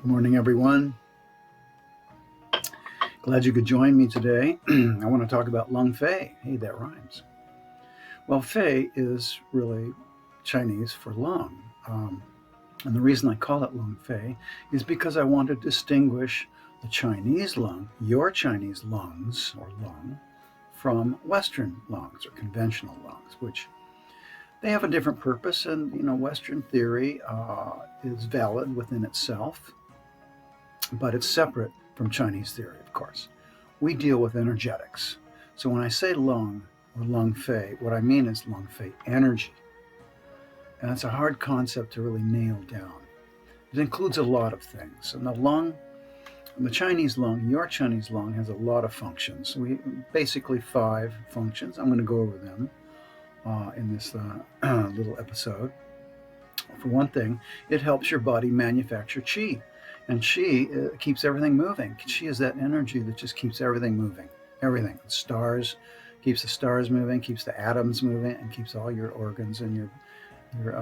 Morning, everyone. Glad you could join me today. I want to talk about lung fei. Hey, that rhymes. Well, fei is really Chinese for lung. And the reason I call it lung fei is because I want to distinguish the Chinese lung, your Chinese lungs or lung, from Western lungs or conventional lungs, which they have a different purpose. And, Western theory is valid within itself, but it's separate from Chinese theory, of course. We deal with energetics. So when I say lung or lung fei, what I mean is lung fei energy. And it's a hard concept to really nail down. It includes a lot of things. And the Chinese lung, your Chinese lung, has a lot of functions. Basically 5 functions. I'm going to go over them in this little episode. For one thing, it helps your body manufacture qi. And qi keeps everything moving. Qi is that energy that just keeps everything moving. Everything. The stars, keeps the stars moving, keeps the atoms moving, and keeps all your organs and your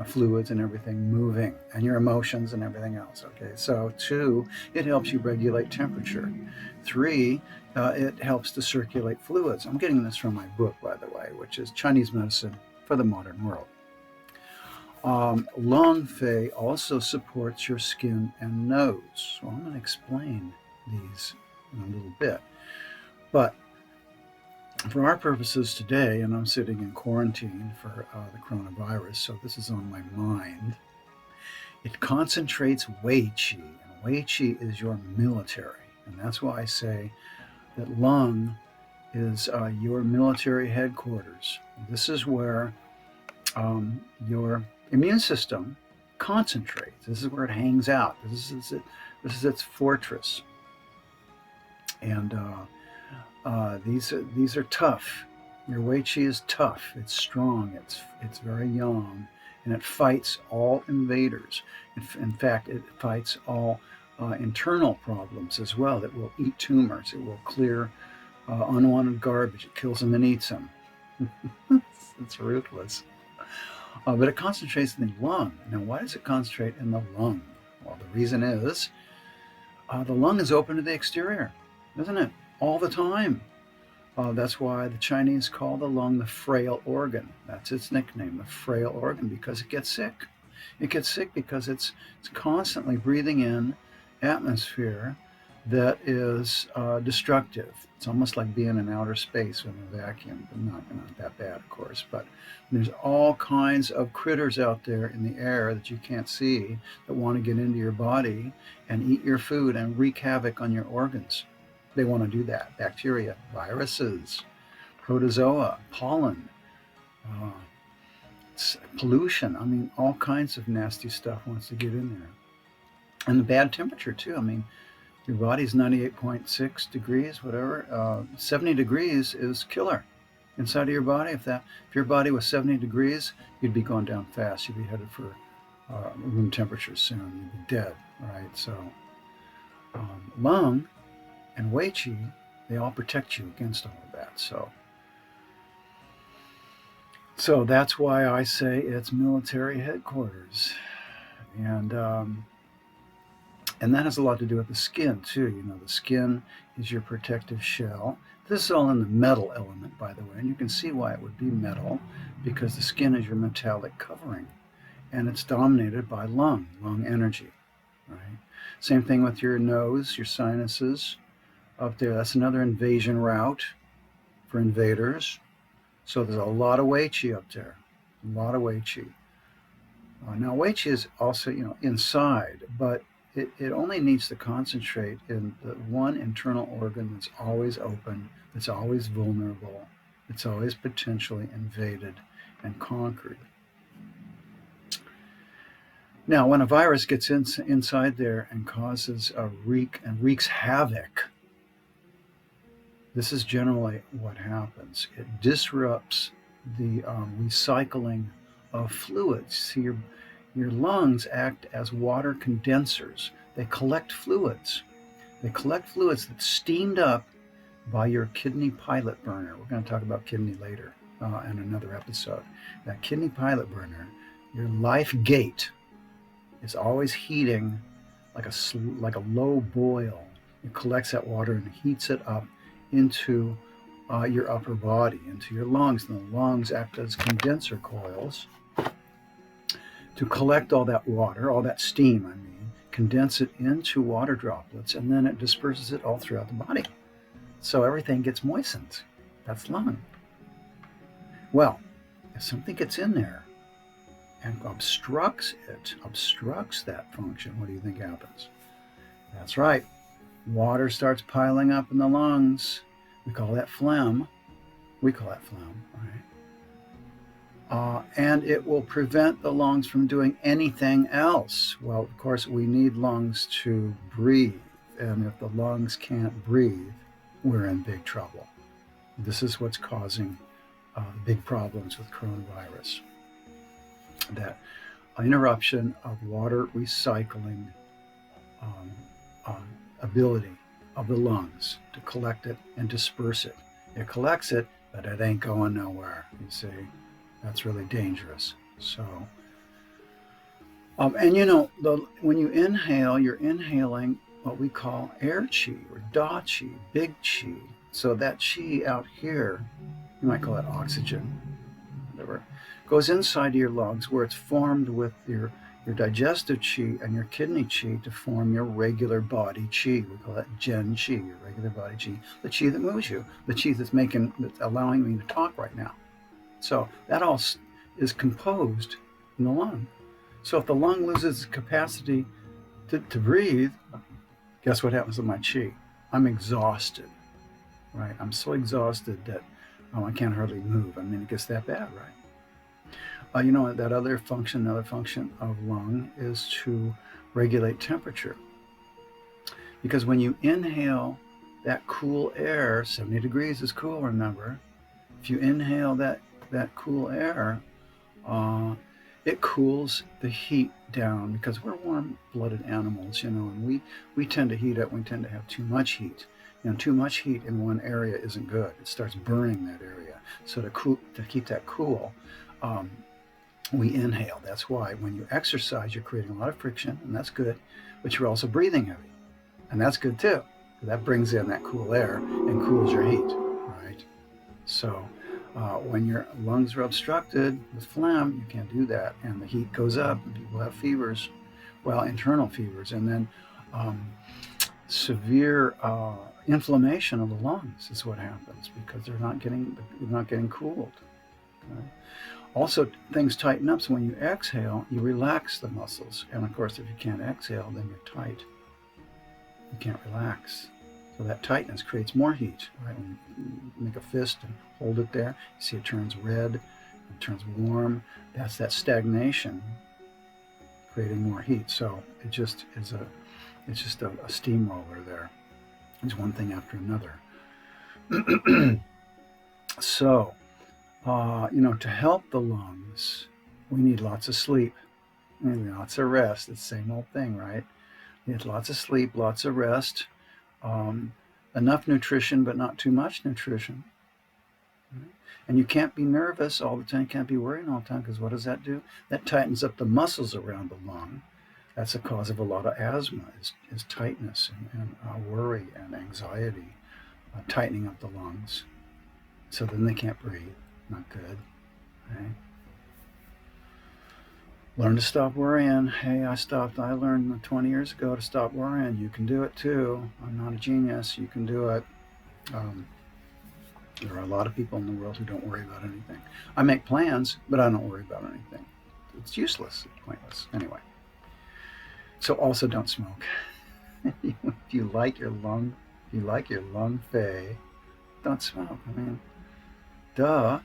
fluids and everything moving, and your emotions and everything else. Okay, so 2, it helps you regulate temperature. 3, it helps to circulate fluids. I'm getting this from my book, by the way, which is Chinese Medicine for the Modern World. Lung fei also supports your skin and nose. So I'm going to explain these in a little bit. But for our purposes today, and I'm sitting in quarantine for the coronavirus, so this is on my mind, it concentrates Wei Qi. And Wei Qi is your military. And that's why I say that lung is your military headquarters. This is where your immune system concentrates. This is where it hangs out. This is its fortress. And these are tough. Your Wei Qi is tough. It's strong. It's very young, and it fights all invaders. In fact, it fights all internal problems as well. It will eat tumors. It will clear unwanted garbage. It kills them and eats them. It's ruthless. But it concentrates in the lung. Now, why does it concentrate in the lung? Well, the reason is the lung is open to the exterior, isn't it? All the time. That's why the Chinese call the lung the frail organ. That's its nickname, the frail organ, because it gets sick. It gets sick because it's constantly breathing in atmosphere that is destructive. It's almost like being in outer space with a vacuum, but not that bad, of course. But there's all kinds of critters out there in the air that you can't see that want to get into your body and eat your food and wreak havoc on your organs. They want to do that. Bacteria, viruses, protozoa, pollen, pollution. I mean, all kinds of nasty stuff wants to get in there. And the bad temperature, too. I mean, your body's 98.6 degrees, whatever. 70 degrees is killer inside of your body. If your body was 70 degrees, you'd be going down fast. You'd be headed for room temperature soon. You'd be dead, right? So lung and Wei Qi, they all protect you against all of that. So that's why I say it's military headquarters. And that has a lot to do with the skin, too. The skin is your protective shell. This is all in the metal element, by the way, and you can see why it would be metal, because the skin is your metallic covering, and it's dominated by lung energy, right? Same thing with your nose, your sinuses up there. That's another invasion route for invaders. So there's a lot of Wei Qi up there, a lot of Wei Qi. Now, Wei Qi is also, inside, but it only needs to concentrate in the one internal organ that's always open, that's always vulnerable, that's always potentially invaded and conquered. Now, when a virus gets inside there and causes wreaks havoc, this is generally what happens. It disrupts the recycling of fluids. See, your lungs act as water condensers. They collect fluids. They collect fluids that's steamed up by your kidney pilot burner. We're going to talk about kidney later in another episode. That kidney pilot burner, your life gate, is always heating like a low boil. It collects that water and heats it up into your upper body, into your lungs. And the lungs act as condenser coils to collect all that water, all that steam, I mean, condense it into water droplets, and then it disperses it all throughout the body. So everything gets moistened. That's lung. Well, if something gets in there and obstructs that function, what do you think happens? That's right. Water starts piling up in the lungs. We call that phlegm. Right? And it will prevent the lungs from doing anything else. Well, of course, we need lungs to breathe. And if the lungs can't breathe, we're in big trouble. This is what's causing big problems with coronavirus. That interruption of water recycling ability of the lungs to collect it and disperse it. It collects it, but it ain't going nowhere, you see. That's really dangerous. So, and you know, when you inhale, you're inhaling what we call air qi or da qi, big qi. So that qi out here, you might call it oxygen, whatever, goes inside your lungs where it's formed with your digestive qi and your kidney qi to form your regular body qi. We call that Gen qi, your regular body qi, the qi that moves you, the qi that's allowing me to talk right now. So that all is composed in the lung. So if the lung loses its capacity to breathe, guess what happens to my qi? I'm exhausted, right? I'm so exhausted that I can't hardly move. I mean, it gets that bad, right? You know, that another function of lung is to regulate temperature. Because when you inhale that cool air, 70 degrees is cool, remember. If you inhale that cool air, it cools the heat down because we're warm-blooded animals, you know, and we tend to heat up, we tend to have too much heat. You know, too much heat in one area isn't good. It starts burning that area. So to keep that cool, we inhale. That's why when you exercise, you're creating a lot of friction, and that's good, but you're also breathing heavy, and that's good too. That brings in that cool air and cools your heat, right? So when your lungs are obstructed with phlegm, you can't do that, and the heat goes up, and people have fevers, well, internal fevers, and then severe inflammation of the lungs is what happens because they're not getting cooled. Okay? Also, things tighten up, so when you exhale, you relax the muscles. And of course, if you can't exhale, then you're tight. You can't relax. So that tightness creates more heat, right? When you make a fist and hold it there, you see it turns red, it turns warm. That's that stagnation creating more heat. So it just is it's just a steamroller there. It's one thing after another. So, you know, to help the lungs, we need lots of sleep. We need lots of rest. It's the same old thing, right? You need lots of sleep, lots of rest, enough nutrition, but not too much nutrition. Right? And you can't be nervous all the time. You can't be worrying all the time, because what does that do? That tightens up the muscles around the lung. That's the cause of a lot of asthma, is tightness and worry and anxiety, tightening up the lungs. So then they can't breathe. Not good. Okay? Learn to stop worrying. Hey, I learned 20 years ago to stop worrying. You can do it too. I'm not a genius. You can do it. There are a lot of people in the world who don't worry about anything. I make plans, but I don't worry about anything. It's useless. It's pointless. Anyway. So also don't smoke. If you like your lung fei, don't smoke. I mean, duh.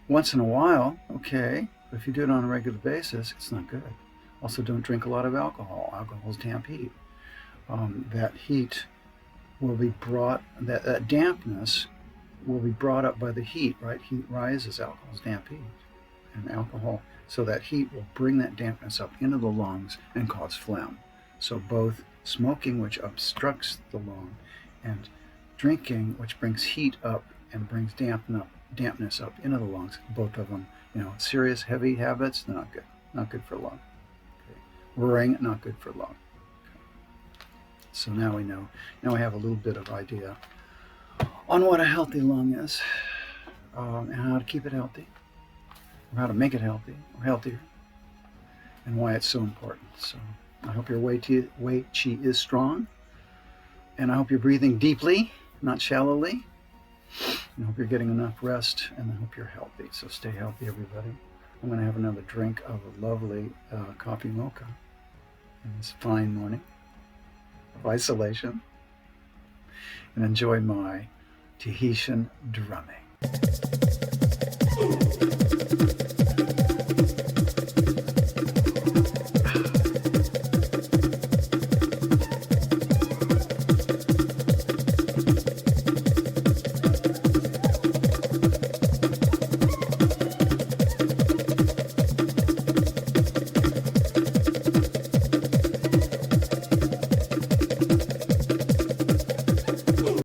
Once in a while, okay, but if you do it on a regular basis, it's not good. Also, don't drink a lot of alcohol. Alcohol is damp heat. That heat will be that dampness will be brought up by the heat, right? Heat rises, alcohol is damp heat. And alcohol, so that heat will bring that dampness up into the lungs and cause phlegm. So both smoking, which obstructs the lung, and drinking, which brings heat up and brings dampness up into the lungs, both of them, you know, serious, heavy habits, not good for lung. Okay. Worrying, not good for lung. Okay. So now we know. Now we have a little bit of idea on what a healthy lung is, and how to keep it healthy, or how to make it healthy or healthier, and why it's so important. So I hope your Wei Qi is strong, and I hope you're breathing deeply, not shallowly. And I hope you're getting enough rest, and I hope you're healthy. So stay healthy, everybody. I'm going to have another drink of a lovely coffee mocha in this fine morning of isolation, and enjoy my Tahitian drumming.